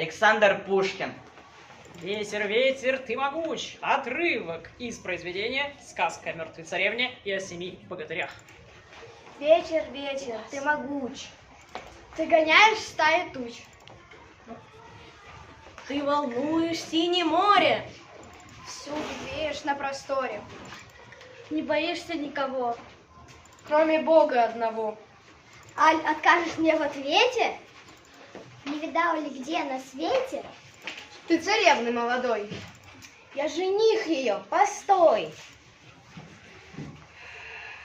Александр Пушкин. Ветер, ветер, ты могуч. Отрывок из произведения «Сказка о мертвой царевне и о 7 богатырях». Ветер, ветер, ты могуч. Ты гоняешь стаи туч. Ты волнуешь синее море. Всюду веешь на просторе. Не боишься никого. Кроме Бога одного. Аль, откажешь мне в ответе? Не видал ли где на свете? Ты царевны молодой. Я жених ее, постой.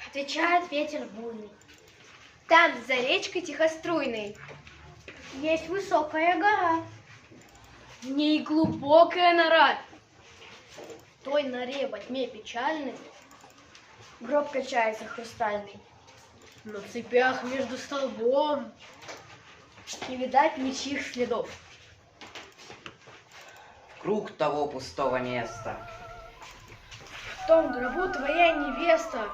Отвечает ветер буйный. Там, за речкой тихоструйной, Есть высокая гора. В ней глубокая нора. В той норе во тьме печальной гроб качается хрустальный. на цепях между столбом Не видать ничьих следов. Круг того пустого места. В том гробу твоя невеста.